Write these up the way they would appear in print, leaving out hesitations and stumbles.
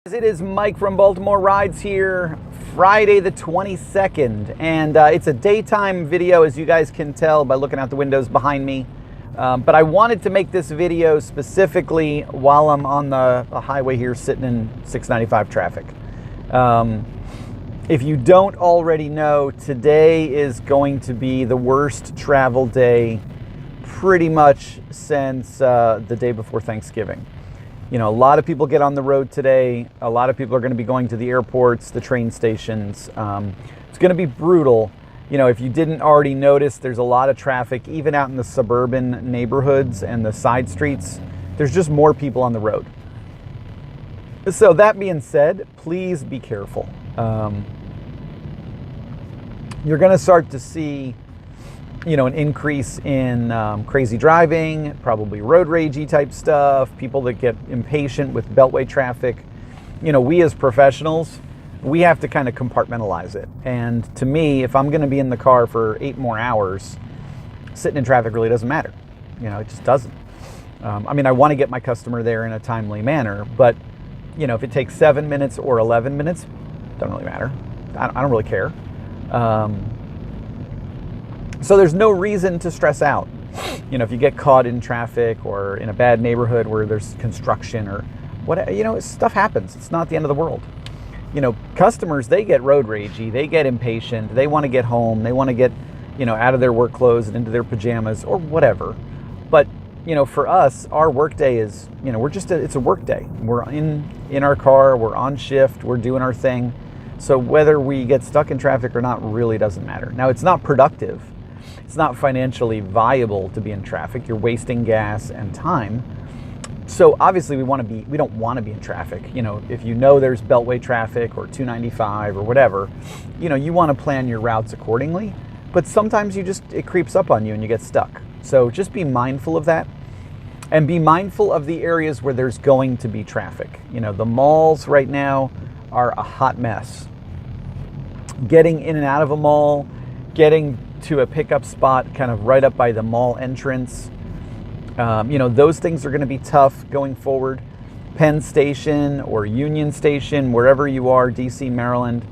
It is Mike from Baltimore Rides here, Friday the 22nd, and it's a daytime video, as you guys can tell by looking out the windows behind me. But I wanted to make this video specifically while I'm on the highway here sitting in 695 traffic. If you don't already know, today is going to be the worst travel day pretty much since the day before Thanksgiving. You know, a lot of people get on the road today. A lot of people are going to be going to the airports, the train stations. It's going to be brutal. You know, if you didn't already notice, there's a lot of traffic, even out in the suburban neighborhoods and the side streets. There's just more people on the road. So that being said, please be careful. You're going to start to see, you know, an increase in crazy driving, probably road ragey type stuff, people that get impatient with beltway traffic. You know, we as professionals, we have to kind of compartmentalize it. And to me, if I'm going to be in the car for 8 more hours, sitting in traffic really doesn't matter. You know, it just doesn't. I mean, I want to get my customer there in a timely manner, but, you know, if it takes 7 minutes or 11 minutes, doesn't really matter. I don't really care. So there's no reason to stress out. You know, if you get caught in traffic or in a bad neighborhood where there's construction or what, you know, stuff happens. It's not the end of the world. You know, customers, they get road ragey, they get impatient, they want to get home, they want to get, you know, out of their work clothes and into their pajamas or whatever. But, you know, for us, our work day is, you know, it's a work day. We're in our car, we're on shift, we're doing our thing. So whether we get stuck in traffic or not really doesn't matter. Now, it's not productive. It's not financially viable to be in traffic. You're wasting gas and time. So obviously we don't want to be in traffic. You know, if you know there's beltway traffic or 295 or whatever, you know, you want to plan your routes accordingly. But sometimes it creeps up on you and you get stuck. So just be mindful of that. And be mindful of the areas where there's going to be traffic. You know, the malls right now are a hot mess. Getting in and out of a mall, getting to a pickup spot kind of right up by the mall entrance. You know, those things are going to be tough going forward. Penn Station or Union Station, wherever you are, DC, Maryland,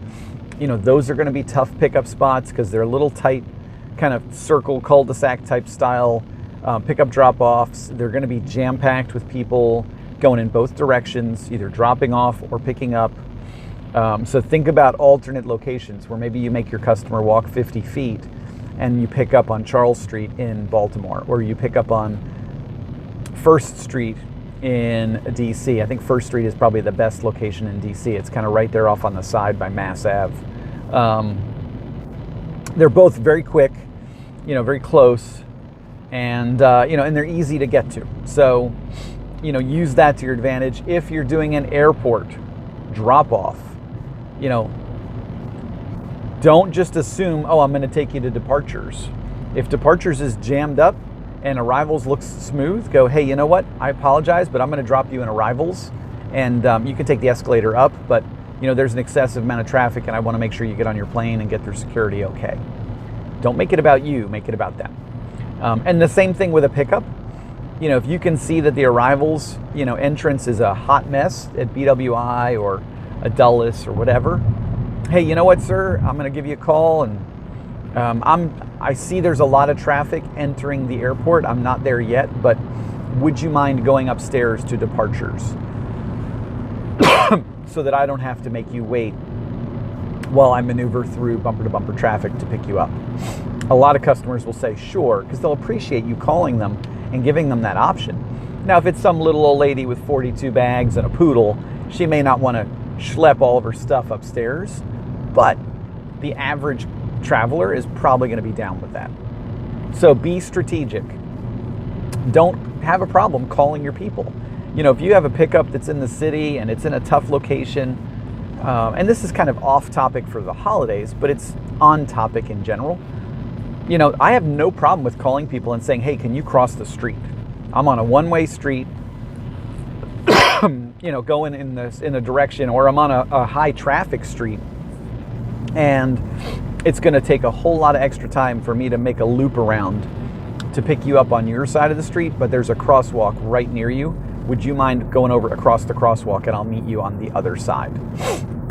you know, those are going to be tough pickup spots because they're a little tight, kind of circle cul-de-sac type style pickup drop-offs. They're going to be jam-packed with people going in both directions, either dropping off or picking up. So think about alternate locations where maybe you make your customer walk 50 feet and you pick up on Charles Street in Baltimore, or you pick up on First Street in DC. I think First Street is probably the best location in DC. It's kind of right there off on the side by Mass Ave. They're both very quick, you know, very close, and you know, and they're easy to get to. So, you know, use that to your advantage. If you're doing an airport drop-off, you know, don't just assume, oh, I'm going to take you to departures. If departures is jammed up and arrivals looks smooth, go, hey, you know what? I apologize, but I'm going to drop you in arrivals, and you can take the escalator up, but, you know, there's an excessive amount of traffic, and I want to make sure you get on your plane and get through security okay. Don't make it about you, make it about them. And the same thing with a pickup. You know, if you can see that the arrivals, you know, entrance is a hot mess at BWI or a Dulles or whatever, hey, you know what, sir? I'm going to give you a call, and I see there's a lot of traffic entering the airport. I'm not there yet, but would you mind going upstairs to departures so that I don't have to make you wait while I maneuver through bumper-to-bumper traffic to pick you up? A lot of customers will say, sure, because they'll appreciate you calling them and giving them that option. Now, if it's some little old lady with 42 bags and a poodle, she may not want to schlep all of her stuff upstairs, but the average traveler is probably going to be down with that. So be strategic. Don't have a problem calling your people. You know, if you have a pickup that's in the city and it's in a tough location, and this is kind of off topic for the holidays, but it's on topic in general. You know, I have no problem with calling people and saying, hey, can you cross the street? I'm on a one-way street, you know, going in a direction, or I'm on a high traffic street, and it's going to take a whole lot of extra time for me to make a loop around to pick you up on your side of the street, but there's a crosswalk right near you. would you mind going over across the crosswalk and I'll meet you on the other side?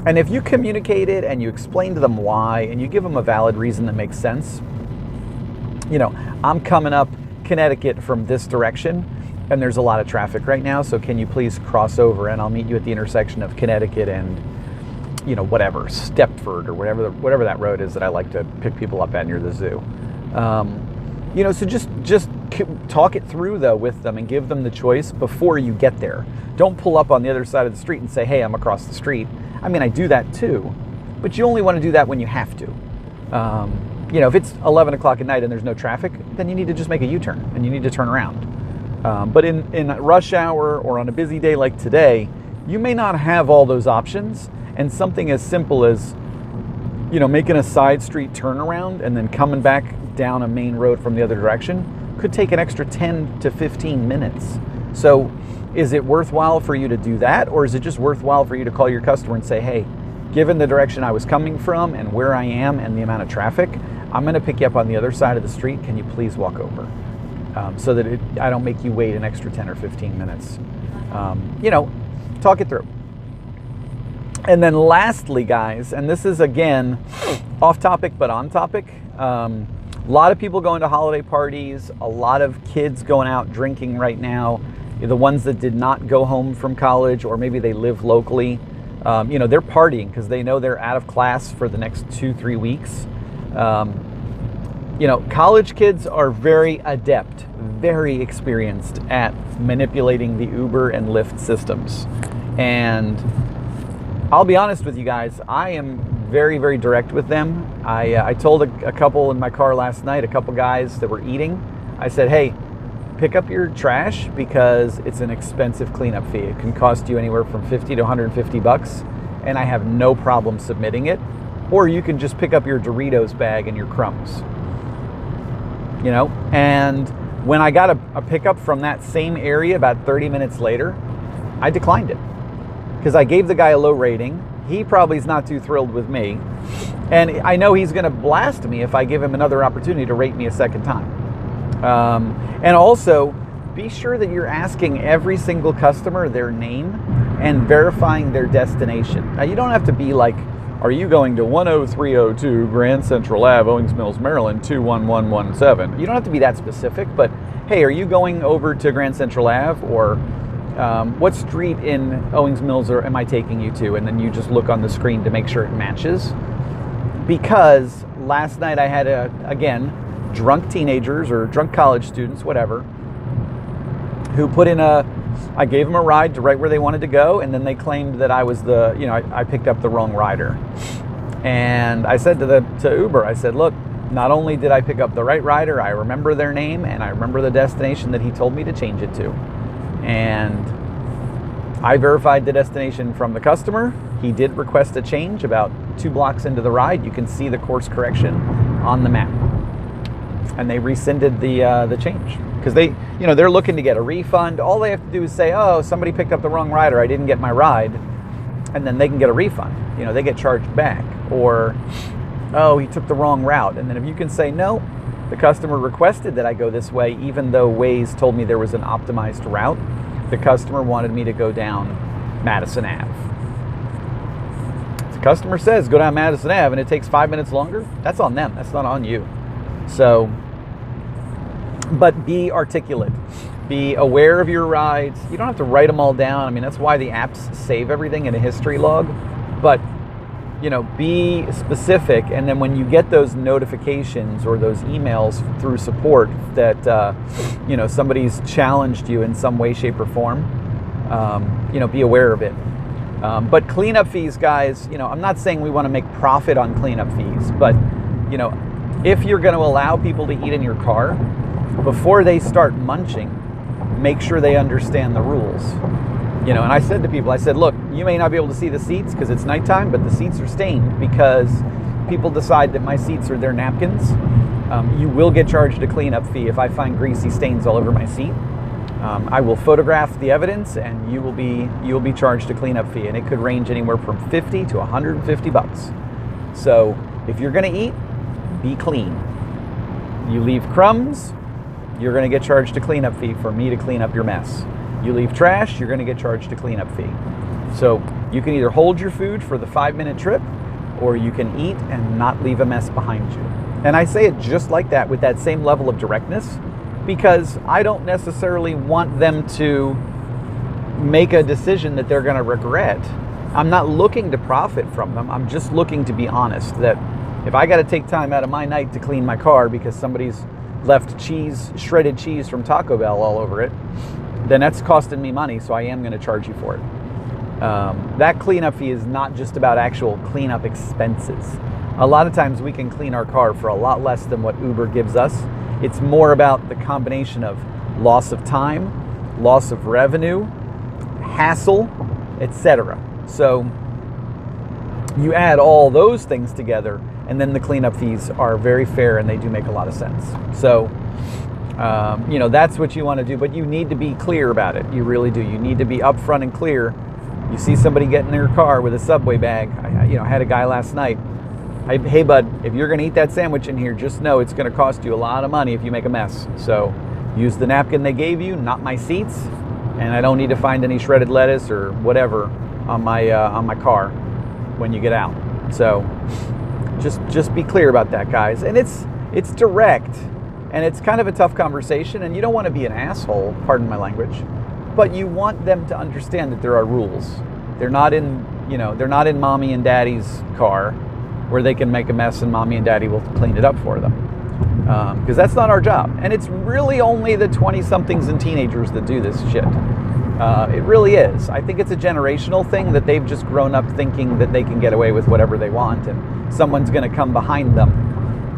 And if you communicate it and you explain to them why and you give them a valid reason that makes sense, I'm coming up Connecticut from this direction and there's a lot of traffic right now, so can you please cross over and I'll meet you at the intersection of Connecticut and whatever, Stepford or whatever that road is that I like to pick people up at near the zoo. So just talk it through though with them and give them the choice before you get there. Don't pull up on the other side of the street and say, hey, I'm across the street. I mean, I do that too, but you only want to do that when you have to. If it's 11 o'clock at night and there's no traffic, then you need to just make a U-turn and you need to turn around. But in rush hour or on a busy day like today, you may not have all those options, and something as simple as making a side street turnaround and then coming back down a main road from the other direction could take an extra 10 to 15 minutes. So is it worthwhile for you to do that, or is it just worthwhile for you to call your customer and say, hey, given the direction I was coming from and where I am and the amount of traffic, I'm going to pick you up on the other side of the street. Can you please walk over? So that I don't make you wait an extra 10 or 15 minutes. Talk it through. And then lastly, guys, and this is again off topic but on topic, a lot of people going to holiday parties, a lot of kids going out drinking right now, the ones that did not go home from college or maybe they live locally, they're partying because they know they're out of class for the next 2-3 weeks. College kids are very adept, very experienced at manipulating the Uber and Lyft systems. And I'll be honest with you guys, I am very, very direct with them. I told a couple in my car last night, a couple guys that were eating, I said, hey, pick up your trash because it's an expensive cleanup fee. It can cost you anywhere from $50 to $150, and I have no problem submitting it. Or you can just pick up your Doritos bag and your crumbs. And when I got a pickup from that same area about 30 minutes later, I declined it because I gave the guy a low rating. He probably is not too thrilled with me. And I know he's going to blast me if I give him another opportunity to rate me a second time. And also, be sure that you're asking every single customer their name and verifying their destination. Now, you don't have to be like, are you going to 10302 Grand Central Ave, Owings Mills, Maryland, 21117? You don't have to be that specific, but hey, are you going over to Grand Central Ave, or what street in Owings Mills am I taking you to? And then you just look on the screen to make sure it matches. Because last night I had, again, drunk teenagers or drunk college students, whatever, who put in I gave them a ride to right where they wanted to go, and then they claimed that I was I picked up the wrong rider. And I said to Uber, I said, look, not only did I pick up the right rider, I remember their name and I remember the destination that he told me to change it to. And I verified the destination from the customer. He did request a change about 2 blocks into the ride. You can see the course correction on the map. And they rescinded the change because they're looking to get a refund. All they have to do is say, oh, somebody picked up the wrong rider, I didn't get my ride, and then they can get a refund. They get charged back. Or, oh, he took the wrong route. And then if you can say, no, the customer requested that I go this way, even though Waze told me there was an optimized route, the customer wanted me to go down Madison Ave. If the customer says go down Madison Ave and it takes 5 minutes longer, that's on them, that's not on you. So, but be articulate. Be aware of your rides. You don't have to write them all down. I mean, that's why the apps save everything in a history log. But, be specific. And then when you get those notifications or those emails through support that, somebody's challenged you in some way, shape, or form, be aware of it. But cleanup fees, guys, I'm not saying we want to make profit on cleanup fees, but, if you're going to allow people to eat in your car, before they start munching, make sure they understand the rules. And I said to people, I said, look, you may not be able to see the seats because it's nighttime, but the seats are stained because people decide that my seats are their napkins. You will get charged a cleanup fee if I find greasy stains all over my seat. I will photograph the evidence, and you will be charged a cleanup fee, and it could range anywhere from $50 to $150. So if you're going to eat, be clean. You leave crumbs, you're going to get charged a cleanup fee for me to clean up your mess. You leave trash, you're going to get charged a cleanup fee. So you can either hold your food for the 5-minute trip, or you can eat and not leave a mess behind you. And I say it just like that, with that same level of directness, because I don't necessarily want them to make a decision that they're going to regret. I'm not looking to profit from them. I'm just looking to be honest, that if I got to take time out of my night to clean my car because somebody's left shredded cheese from Taco Bell all over it, then that's costing me money, so I am going to charge you for it. That cleanup fee is not just about actual cleanup expenses. A lot of times we can clean our car for a lot less than what Uber gives us. It's more about the combination of loss of time, loss of revenue, hassle, etc. So you add all those things together, and then the cleanup fees are very fair, and they do make a lot of sense. So that's what you want to do, but you need to be clear about it. You really do. You need to be upfront and clear. You see somebody get in their car with a Subway bag. I had a guy last night. Hey bud, if you're going to eat that sandwich in here, just know it's going to cost you a lot of money if you make a mess. So use the napkin they gave you, not my seats, and I don't need to find any shredded lettuce or whatever on my car when you get out. So just be clear about that, guys. And it's direct, and it's kind of a tough conversation, and you don't want to be an asshole, pardon my language, but you want them to understand that there are rules. They're not in mommy and daddy's car where they can make a mess and mommy and daddy will clean it up for them. Because that's not our job. And it's really only the 20-somethings and teenagers that do this shit. It really is. I think it's a generational thing that they've just grown up thinking that they can get away with whatever they want, and someone's going to come behind them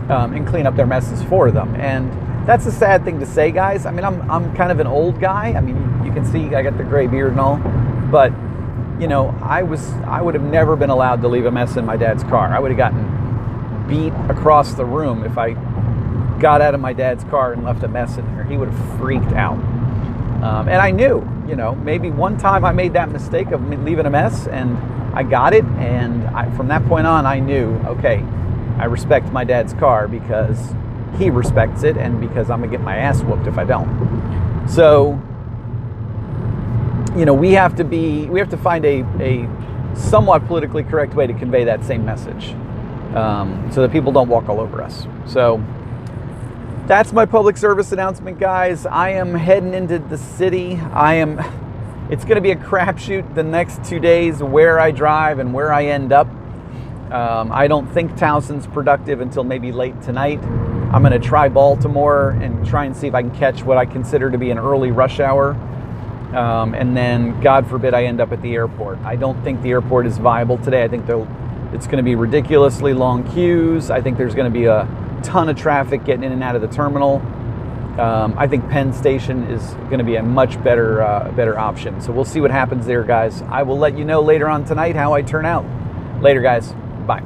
and clean up their messes for them. And that's a sad thing to say, guys. I mean, I'm kind of an old guy. I mean, you can see I got the gray beard and all, but I would have never been allowed to leave a mess in my dad's car. I would have gotten beat across the room if I got out of my dad's car and left a mess in there. He would have freaked out. And I knew, maybe one time I made that mistake of leaving a mess, and I got it. And from that point on, I knew, okay, I respect my dad's car because he respects it, and because I'm gonna get my ass whooped if I don't. So, we have to find a somewhat politically correct way to convey that same message, so that people don't walk all over us. So that's my public service announcement, guys. I am heading into the city. It's going to be a crapshoot the next 2 days where I drive and where I end up. I don't think Towson's productive until maybe late tonight. I'm going to try Baltimore and try and see if I can catch what I consider to be an early rush hour. And then, God forbid, I end up at the airport. I don't think the airport is viable today. I think it's going to be ridiculously long queues. I think there's going to be a ton of traffic getting in and out of the terminal. I think Penn Station is going to be a much better option. So we'll see what happens there, guys. I will let you know later on tonight how I turn out. Later, guys. Bye.